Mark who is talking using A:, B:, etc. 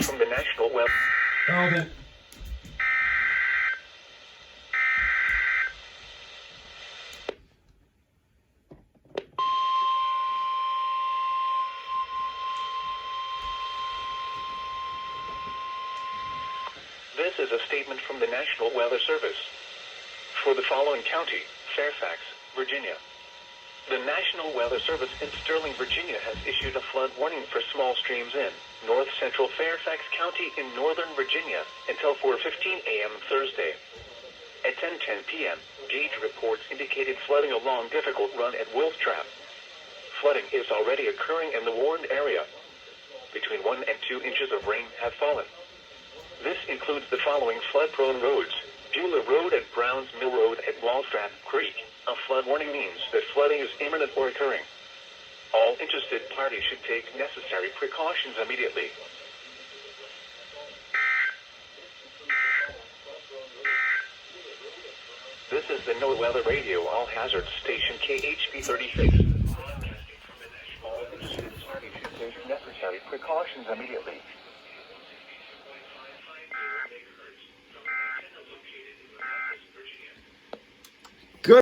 A: statement from the National Weather.
B: Hold it.
A: This is a statement from the National Weather Service. For the following county, Fairfax, Virginia. The National Weather Service in Sterling, Virginia has issued a flood warning for small streams in north-central Fairfax County in northern Virginia until 4:15 a.m. Thursday. At 10:10 p.m., gauge reports indicated flooding along Difficult Run at Wolf Trap. Flooding is already occurring in the warned area. Between 1 and 2 inches of rain have fallen. This includes the following flood-prone roads: Beulah Road at Browns Mill Road at Walstrap Creek. A flood warning means that flooding is imminent or occurring. All interested parties should take necessary precautions immediately. This is the NOAA Weather Radio All Hazards Station KHP 36. All interested parties should take necessary precautions immediately.